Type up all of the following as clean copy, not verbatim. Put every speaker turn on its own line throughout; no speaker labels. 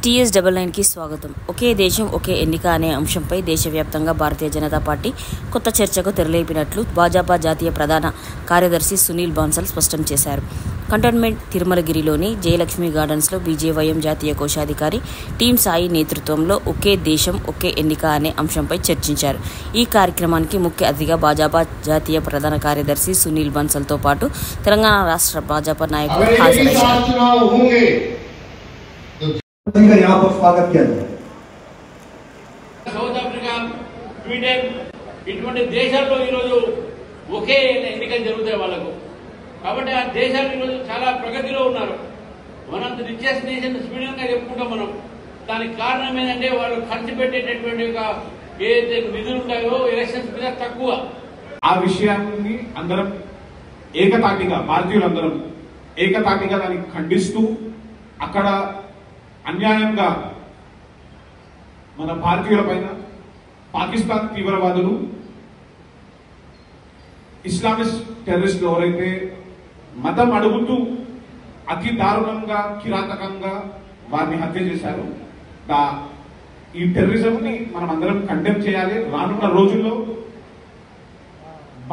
TS99 కి స్వాగతం. ఒకే దేశం ఒకే ఎన్నిక అనే అంశంపై దేశవ్యాప్తంగా భారతీయ జనతా పార్టీ కొత్త చర్చకు తెరలేపినట్లు భాజపా జాతీయ ప్రధాన కార్యదర్శి సునీల్ బాన్సల్ స్పష్టం చేశారు. కంటోన్మెంట్ తిరుమలగిరిలోని జయలక్ష్మి గార్డెన్స్లో బీజేవైఎం జాతీయ కోశాధికారి టీం సాయి నేతృత్వంలో ఒకే దేశం ఒకే ఎన్నిక అనే అంశంపై చర్చించారు. ఈ కార్యక్రమానికి ముఖ్య అతిథిగా భాజపా జాతీయ ప్రధాన కార్యదర్శి సునీల్ బాన్సల్తో పాటు తెలంగాణ రాష్ట్ర భాజపా నాయకులు హాజరయ్యారు.
का यहाँ पर स्वागत किया जाए।
సౌత్ ఆఫ్రికా, స్వీడన్ ఇటువంటి దేశాల్లో ఈరోజు ఒకే ఎన్నికలు జరుగుతాయి వాళ్ళకు. కాబట్టి ఆ దేశాలు ఈరోజు చాలా ప్రగతిలో ఉన్నారు. మనంత రిచెస్ట్ నేషన్ స్వీడన్ గా చెప్పుకుంటాం మనం. దానికి కారణం ఏంటంటే వాళ్ళు ఖర్చు పెట్టేటటువంటి ఏదైతే నిధులు ఉంటాయో ఎలక్షన్స్ మీద తక్కువ.
ఆ విషయాన్ని అందరం ఏకతాటిగా భారతీయులందరం ఏకతాటిగా దాన్ని ఖండిస్తూ అక్కడ అన్యాయంగా మన భారతీయుల పైన పాకిస్తాన్ తీవ్రవాదులు ఇస్లామిస్ట్ టెర్రరిస్టులు ఎవరైతే మతం అడుగుతూ అతి దారుణంగా కిరాతకంగా వారిని హత్య చేశారు. ఈ టెర్రరిజం ని మనం అందరం కండెమ్ చేయాలి. రానున్న రోజుల్లో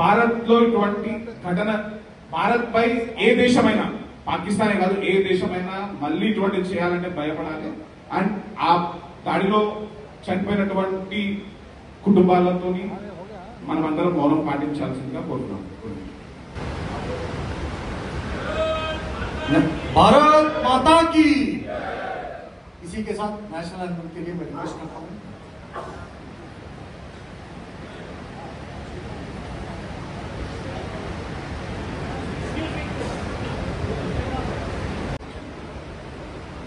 భారత్ లో ఇటువంటి ఘటన భారత్ పై ఏ దేశమైనా, పాకిస్తానే కాదు ఏ దేశమైనా మళ్ళీ ఇటువంటి చేయాలంటే భయపడాలి. అండ్ ఆ దాడిలో చనిపోయినటువంటి కుటుంబాలతో మనం అందరం మౌనం పాటించాల్సిందిగా కోరుతున్నాం.
भारत माता की। इसी के साथ नेशनल एंथम के लिए मैं रिक्वेस्ट करता हूँ।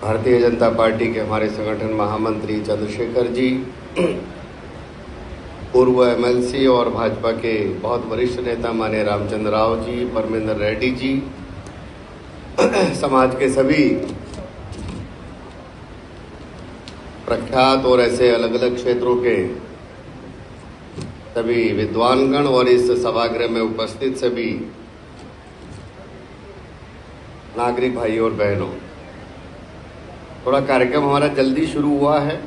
भारतीय जनता पार्टी के हमारे संगठन महामंत्री चंद्रशेखर जी, पूर्व MLC और भाजपा के बहुत वरिष्ठ नेता माननीय रामचंद्र राव जी, परमेंद्र रेड्डी जी, समाज के सभी प्रख्यात और ऐसे अलग अलग क्षेत्रों के सभी विद्वानगण और इस सभागृह में उपस्थित सभी नागरिक भाई और बहनों, थोड़ा कार्यक्रम हमारा जल्दी शुरू हुआ है।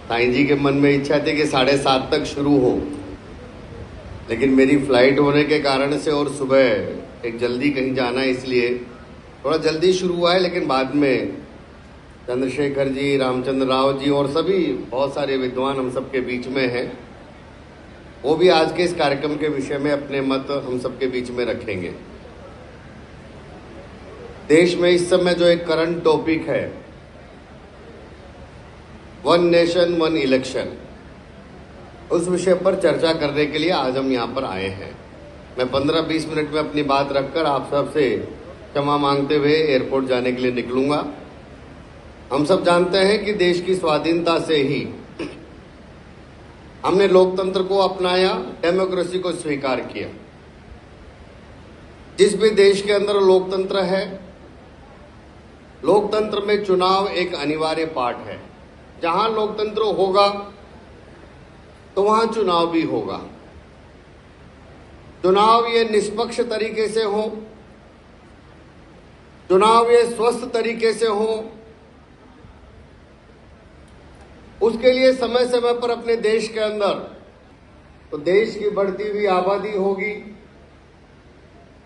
साईं जी के मन में इच्छा थी कि 7:30 तक शुरू हो, लेकिन मेरी फ्लाइट होने के कारण से और सुबह एक जल्दी कहीं जाना, इसलिए थोड़ा जल्दी शुरू हुआ है। लेकिन बाद में चंद्रशेखर जी, रामचंद्र राव जी और सभी बहुत सारे विद्वान हम सबके बीच में हैं, वो भी आज के इस कार्यक्रम के विषय में अपने मत हम सबके बीच में रखेंगे। देश में इस समय जो एक करंट टॉपिक है, वन नेशन वन इलेक्शन, उस विषय पर चर्चा करने के लिए आज हम यहाँ पर आए हैं। मैं 15-20 मिनट में अपनी बात रखकर आप सबसे क्षमा मांगते हुए एयरपोर्ट जाने के लिए निकलूंगा। हम सब जानते हैं कि देश की स्वाधीनता से ही हमने लोकतंत्र को अपनाया, डेमोक्रेसी को स्वीकार किया। जिस भी देश के अंदर लोकतंत्र है, लोकतंत्र में चुनाव एक अनिवार्य पार्ट है। जहां लोकतंत्र होगा तो वहां चुनाव भी होगा। चुनाव ये निष्पक्ष तरीके से हो, चुनाव ये स्वस्थ तरीके से हो, उसके लिए समय समय पर अपने देश के अंदर तो देश की बढ़ती हुई आबादी होगी,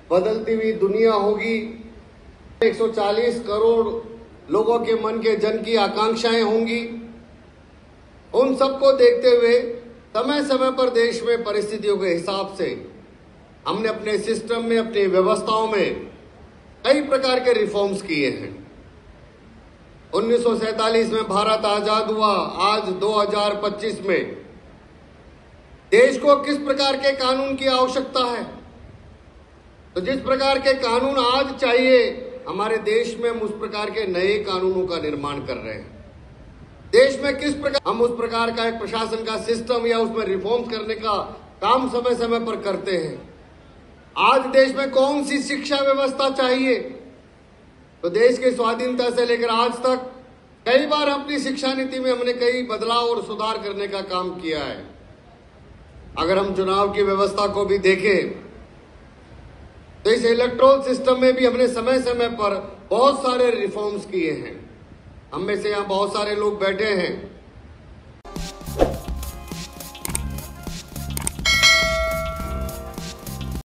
बदलती हुई दुनिया होगी, 140 करोड़ लोगों के मन के जन की आकांक्षाएं होंगी। उन सबको देखते हुए समय समय पर देश में परिस्थितियों के हिसाब से हमने अपने सिस्टम में, अपनी व्यवस्थाओं में कई प्रकार के रिफॉर्म्स किए हैं। 1947 में भारत आजाद हुआ, आज 2025 में देश को किस प्रकार के कानून की आवश्यकता है? तो जिस प्रकार के कानून आज चाहिए हमारे देश में, हम उस प्रकार के नए कानूनों का निर्माण कर रहे हैं। देश में किस प्रकार हम उस प्रकार का एक प्रशासन का सिस्टम या उसमें रिफॉर्म करने का काम समय समय पर करते हैं। आज देश में कौन सी शिक्षा व्यवस्था चाहिए? तो देश की स्वाधीनता से लेकर आज तक कई बार अपनी शिक्षा नीति में हमने कई बदलाव और सुधार करने का काम किया है। अगर हम चुनाव की व्यवस्था को भी देखें तो इस इलेक्ट्रोल सिस्टम में भी हमने समय समय पर बहुत सारे रिफॉर्म्स किए हैं। हम में से यहाँ बहुत सारे लोग बैठे हैं